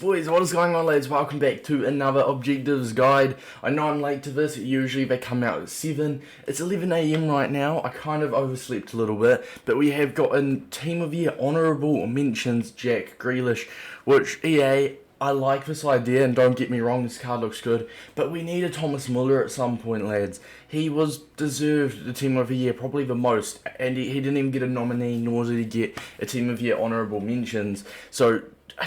Boys, what is going on, lads? Welcome back to another objectives guide. I know I'm late to this. Usually they come out at 7. It's 11 AM right now. I kind of overslept a little bit, but we have got a Team of the Year honourable mentions, Jack Grealish, which EA, I like this idea, and don't get me wrong, this card looks good, but we need a Thomas Muller at some point, lads. He was deserved the Team of the Year probably the most, and he didn't even get a nominee, nor did he get a Team of the Year honourable mentions. So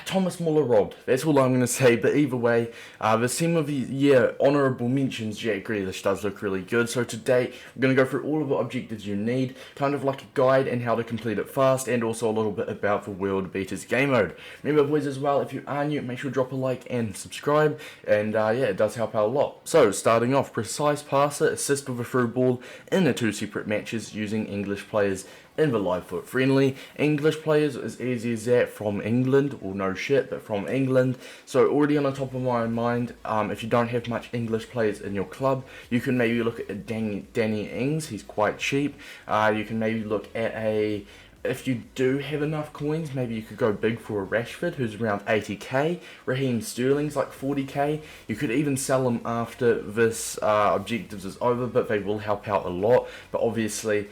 Thomas Muller robbed. That's all I'm going to say. But either way, the Team of the Year honourable mentions, Jack Grealish does look really good. So today, we're going to go through all of the objectives you need, kind of like a guide and how to complete it fast, and also a little bit about the World Beaters game mode. Remember, boys, as well, if you are new, make sure to drop a like and subscribe. And yeah, it does help out a lot. So starting off, precise passer, assist with a through ball in the 2 separate matches using English players in the live FUT Friendly. English players, as easy as that, from England, or no shit, but from England. So already on the top of my mind, if you don't have much English players in your club, you can maybe look at Danny Ings. He's quite cheap. You can maybe look at if you do have enough coins, maybe you could go big for a Rashford, who's around 80k. Raheem Sterling's like 40k. You could even sell them after this objectives is over, but they will help out a lot. But obviously,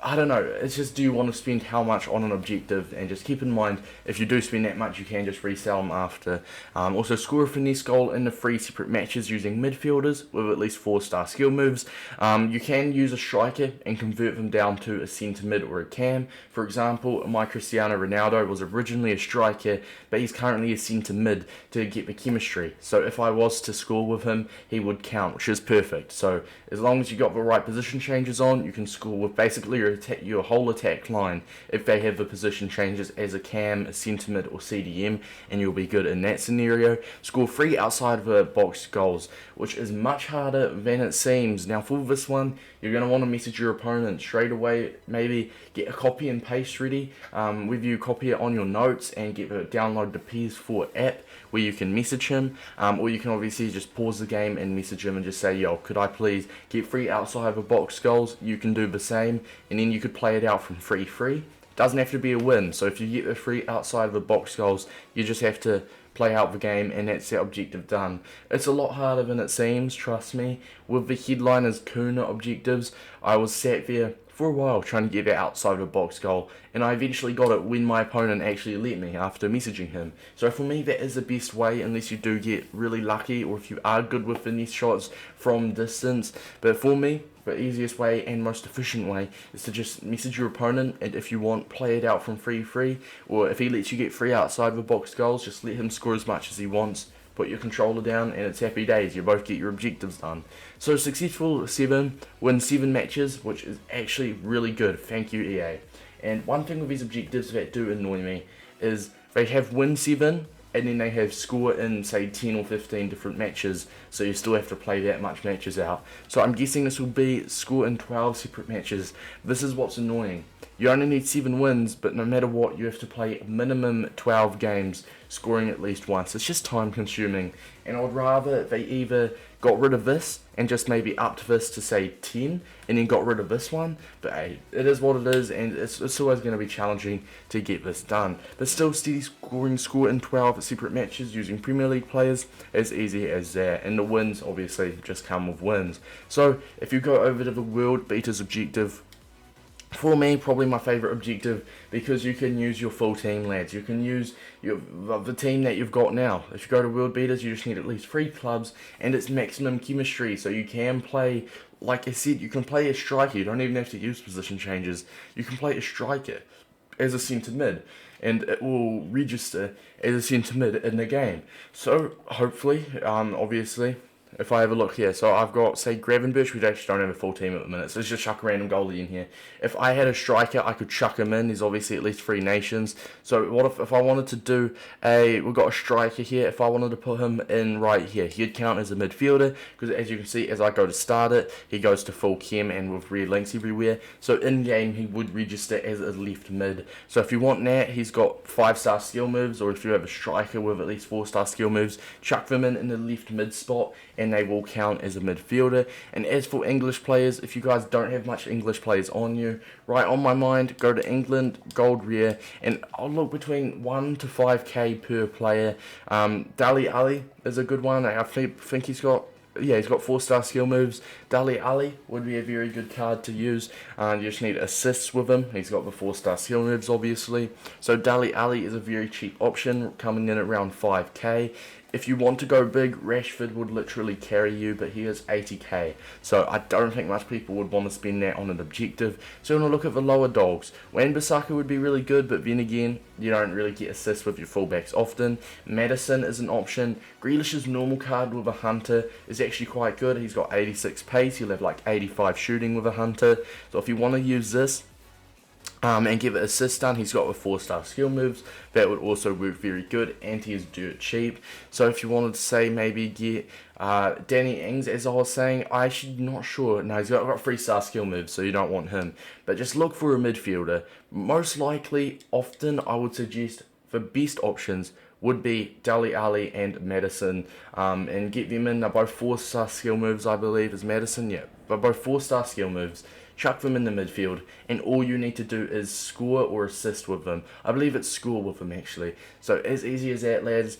I don't know, it's just, do you want to spend how much on an objective? And just keep in mind, if you do spend that much, you can just resell them after. Also, score a finesse goal in the 3 separate matches using midfielders with at least 4-star skill moves. You can use a striker and convert them down to a centre mid or a cam. For example, my Cristiano Ronaldo was originally a striker, but he's currently a centre mid to get the chemistry. So if I was to score with him, he would count, which is perfect. So as long as you got the right position changes on, you can score with basically your whole attack line if they have the position changes as a cam, a centre mid or CDM, and you'll be good in that scenario. Score 3 outside of the box goals, which is much harder than it seems. Now for this one, you're going to want to message your opponent straight away. Maybe get a copy and paste ready with you, copy it on your notes and download the PS4 app where you can message him, or you can obviously just pause the game and message him and just say, yo, could I please get 3 outside of the box goals? You can do the same, and then you could play it out from 3-3. It doesn't have to be a win, so if you get the 3 outside of the box goals, you just have to play out the game, and that's the objective done. It's a lot harder than it seems, trust me. With the headliners Kuna objectives, I was sat there for a while trying to get that outside of the box goal, and I eventually got it when my opponent actually let me after messaging him. So for me, that is the best way, unless you do get really lucky or if you are good with finesse shots from distance. But for me, the easiest way and most efficient way is to just message your opponent, and if you want, play it out from 3-3, or if he lets you get 3 outside the box goals, just let him score as much as he wants. Put your controller down and it's happy days. You both get your objectives done. So successful 7, win 7 matches, which is actually really good. Thank you, EA. And one thing with these objectives that do annoy me is they have win 7 and then they have score in, say, 10 or 15 different matches, so you still have to play that much matches out. So I'm guessing this will be score in 12 separate matches. This is what's annoying. You only need 7 wins, but no matter what, you have to play minimum 12 games, scoring at least once. It's just time consuming, and I would rather they either got rid of this and just maybe upped this to, say, 10, and then got rid of this one. But hey, it is what it is, and it's always going to be challenging to get this done. But still, steady score in 12 separate matches using Premier League players, as easy as that. And the wins, obviously, just come with wins. So if you go over to the World Beaters objective, for me, probably my favourite objective, because you can use your full team, lads. You can use the team that you've got now. If you go to World Beaters, you just need at least 3 clubs, and it's maximum chemistry. So you can play, like I said, you can play a striker. You don't even have to use position changes. You can play a striker as a centre mid, and it will register as a centre mid in the game. So hopefully, obviously, if I have a look here, so I've got, say, Gravenberch. We actually don't have a full team at the minute, so let's just chuck a random goalie in here. If I had a striker, I could chuck him in. There's obviously at least 3 nations. So what if I wanted to do we've got a striker here. If I wanted to put him in right here, he'd count as a midfielder, because as you can see, as I go to start it, he goes to full chem and with red links everywhere. So in game, he would register as a left mid. So if you want that, he's got 5-star skill moves, or if you have a striker with at least 4-star skill moves, chuck them in the left mid spot, and they will count as a midfielder. And as for English players, if you guys don't have much English players on you, right on my mind, go to England, gold rare, and I'll look between 1 to 5k per player. Dali Ali is a good one. I think he's got 4-star skill moves. Dali Ali would be a very good card to use. You just need assists with him. He's got the 4-star skill moves, obviously. So Dali Ali is a very cheap option, coming in at around 5k. If you want to go big, Rashford would literally carry you, but he is 80k. So I don't think much people would want to spend that on an objective. So you want to look at the lower dogs. Wan-Bissaka would be really good, but then again, you don't really get assists with your fullbacks often. Maddison is an option. Grealish's normal card with a hunter is actually quite good. He's got 86 pace. He'll have like 85 shooting with a hunter. So if you want to use this, and give it assist done, he's got the 4-star skill moves. That would also work very good, and he is dirt cheap. So if you wanted to say maybe get Danny Ings, as I was saying, I'm actually not sure. No, he's got 3-star skill moves, so you don't want him. But just look for a midfielder. Most likely, often, I would suggest the best options would be Dele Alli and Maddison, and get them in. They're both 4-star skill moves, I believe, is Maddison, yeah. They're both 4-star skill moves. Chuck them in the midfield, and all you need to do is score or assist with them. I believe it's score with them, actually. So as easy as that, lads.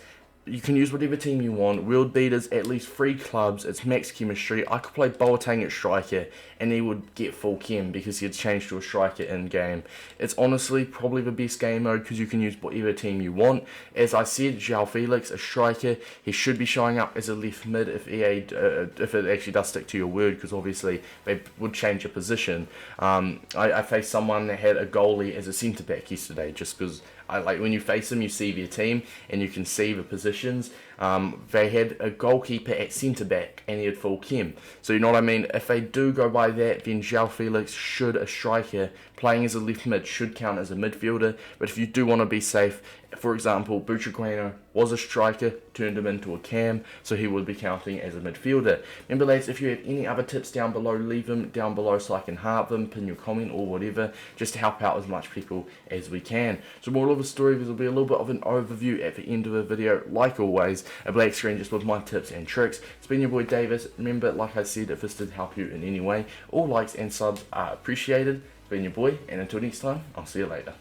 You can use whatever team you want. World beaters, at least 3 clubs. It's max chemistry. I could play Boateng at striker, and he would get full chem because he'd change to a striker in game. It's honestly probably the best game mode because you can use whatever team you want. As I said, João Felix, a striker, he should be showing up as a left mid if if it actually does stick to your word, because obviously they would change your position. I faced someone that had a goalie as a centre back yesterday, just because like when you face them, you see their team and you can see the positions. They had a goalkeeper at centre back and he had full chem. So you know what I mean? If they do go by that, then João Felix should, a striker playing as a left mid, should count as a midfielder. But if you do want to be safe, for example, Butragueno was a striker, turned him into a cam, so he would be counting as a midfielder. Remember, lads, if you have any other tips down below, leave them down below so I can heart them, pin your comment or whatever, just to help out as much people as we can. So moral of the story, there will be a little bit of an overview at the end of the video, like always, a black screen just with my tips and tricks. It's been your boy Davis. Remember, like I said, if this did help you in any way, all likes and subs are appreciated. It's been your boy, and until next time, I'll see you later.